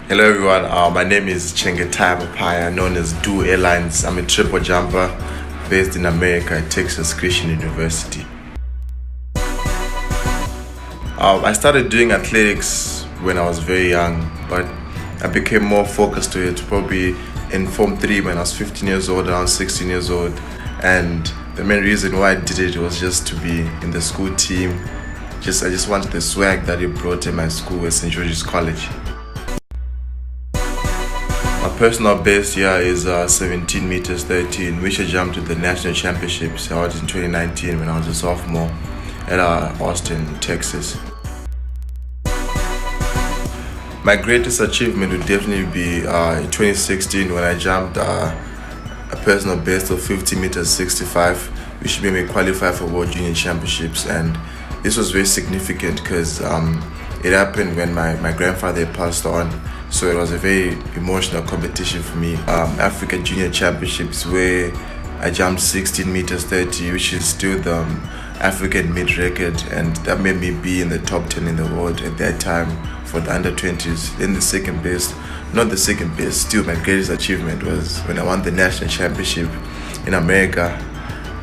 Hello everyone, my name is Chengetayi Mapaya, known as Do Airlines. I'm a triple jumper based in America at Texas Christian University. I started doing athletics when I was very young, but I became more focused to it probably in Form 3 when I was 15 years old, around 16 years old. And the main reason why I did it was just to be in the school team. I just wanted the swag that it brought in my school at St. George's College. My personal best here is 17 meters 13, which I jumped to the national championships held in 2019 when I was a sophomore at Austin, Texas. My greatest achievement would definitely be in 2016 when I jumped a personal best of 50 meters 65, which made me qualify for World Junior Championships. And this was very significant because it happened when my grandfather passed on. So it was a very emotional competition for me. Africa Junior Championships where I jumped 16 meters 30, which is still the African mid record, and that made me be in the top 10 in the world at that time for the under 20s. Then the second best, not the second best, still my greatest achievement was when I won the national championship in America.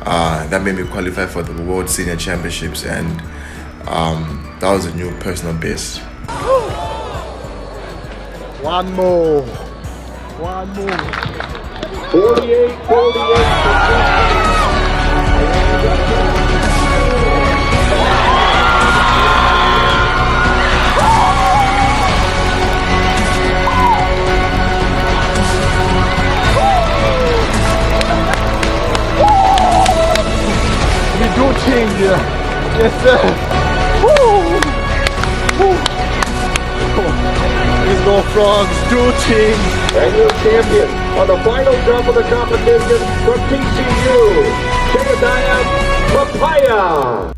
That made me qualify for the World Senior Championships, and that was a new personal best. One more. 48. We do team here. Yes, sir. Woo. Please go frogs, do team. And your champion on the final jump of the competition from TCU, Chengetayi Mapaya.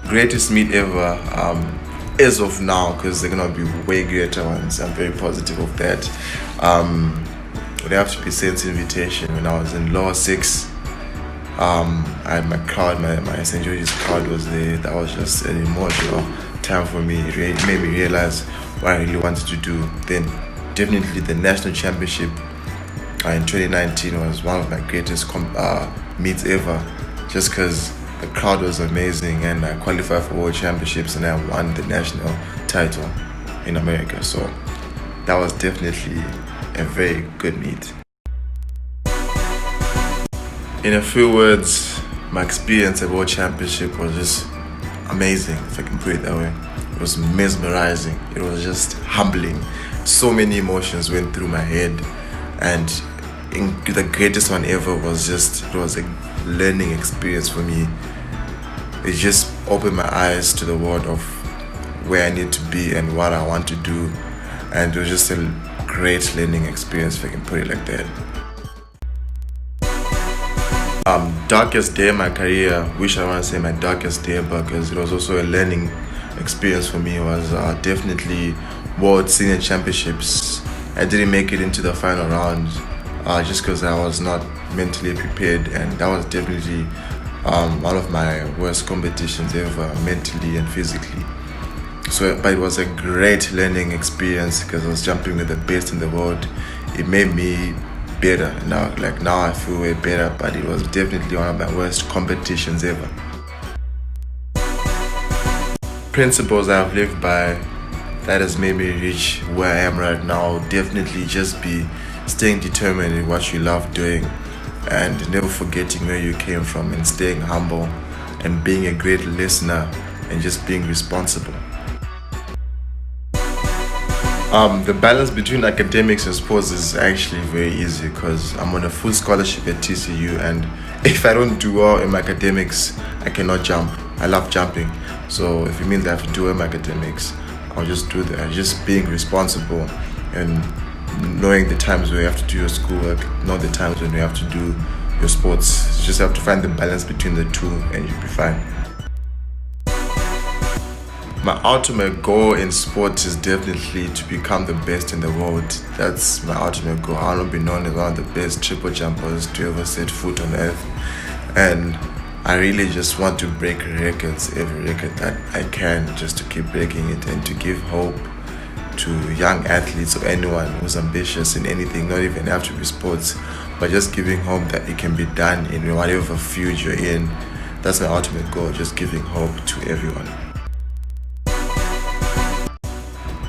Greatest meet ever, as of now, because they're gonna be way greater ones. I'm very positive of that. Would have to be sent invitation when I was in lower 6. I had my crowd, my St. George's crowd was there. That was just an emotional time for me. It made me realize what I really wanted to do. Then definitely the national championship in 2019 was one of my greatest meets ever, just because the crowd was amazing and I qualified for world championships and I won the national title in America. So that was definitely a very good meet. In a few words, my experience at World Championship was just amazing, if I can put it that way. It was mesmerizing. It was just humbling. So many emotions went through my head, and the greatest one ever was it was a learning experience for me. It just opened my eyes to the world of where I need to be and what I want to do, and it was just a great learning experience, if I can put it like that. Darkest day in my career, which I want to say my darkest day, because it was also a learning experience for me, was definitely World Senior Championships. I didn't make it into the final round just because I was not mentally prepared, and that was definitely one of my worst competitions ever, mentally and physically. But it was a great learning experience because I was jumping with the best in the world. It made me better now. Now I feel way better, but it was definitely one of my worst competitions ever. Principles I've lived by that has made me reach where I am right now, definitely just be staying determined in what you love doing and never forgetting where you came from, and staying humble and being a great listener and just being responsible. The balance between academics and sports is actually very easy because I'm on a full scholarship at TCU, and if I don't do well in my academics, I cannot jump. I love jumping, so if it means I have to do well in my academics, I'll just do that. Just being responsible and knowing the times where you have to do your schoolwork, not the times when you have to do your sports. You just have to find the balance between the two and you'll be fine. My ultimate goal in sports is definitely to become the best in the world. That's my ultimate goal. I want to be known as one of the best triple jumpers to ever set foot on earth. And I really just want to break records, every record that I can, just to keep breaking it and to give hope to young athletes or anyone who's ambitious in anything, not even have to be sports, but just giving hope that it can be done in whatever field you're in. That's my ultimate goal, just giving hope to everyone.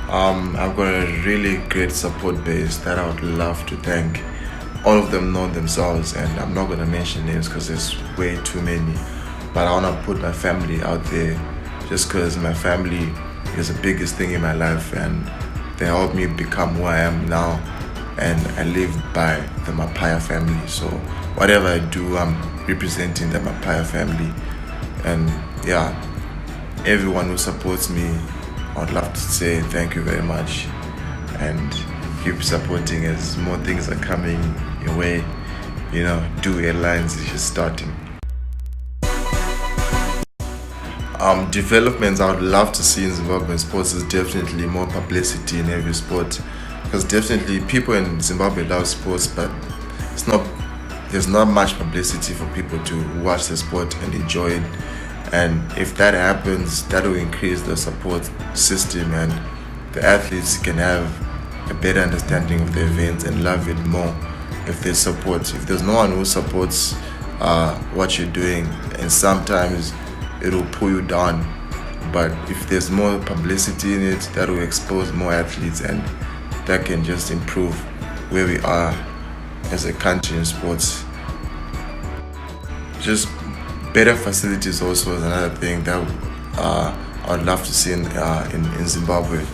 I've got a really great support base that I would love to thank. All of them know themselves, and I'm not going to mention names because there's way too many. But I want to put my family out there just because my family is the biggest thing in my life, and they helped me become who I am now. And I live by the Mapaya family. So whatever I do, I'm representing the Mapaya family. And yeah, everyone who supports me, I'd love to say thank you very much, and keep supporting as more things are coming your way. You know, Do Airlines is just starting. Developments I would love to see in Zimbabwean sports is definitely more publicity in every sport, because definitely people in Zimbabwe love sports, but there's not much publicity for people to watch the sport and enjoy it. And if that happens, that will increase the support system, and the athletes can have a better understanding of the event and love it more if there's support. If there's no one who supports what you're doing, and sometimes it will pull you down. But if there's more publicity in it, that will expose more athletes, and that can just improve where we are as a country in sports. Just better facilities also is another thing that I would love to see in Zimbabwe.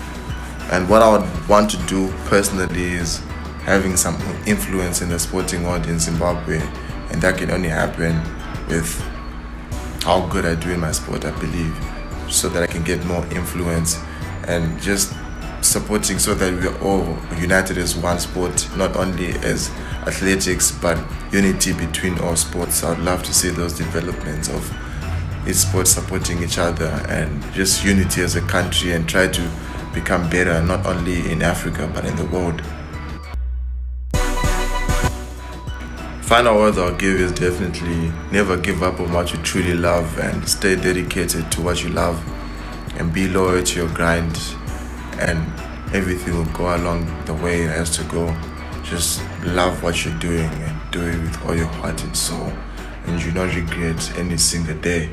And what I would want to do personally is having some influence in the sporting world in Zimbabwe, and that can only happen with how good I do in my sport, I believe, so that I can get more influence and just supporting so that we are all united as one sport, not only as athletics but unity between all sports. I would love to see those developments of each sport supporting each other and just unity as a country, and try to become better not only in Africa but in the world. Final words I'll give is definitely never give up on what you truly love, and stay dedicated to what you love, and be loyal to your grind, and everything will go along the way it has to go. Just love what you're doing and do it with all your heart and soul, and you not regret any single day.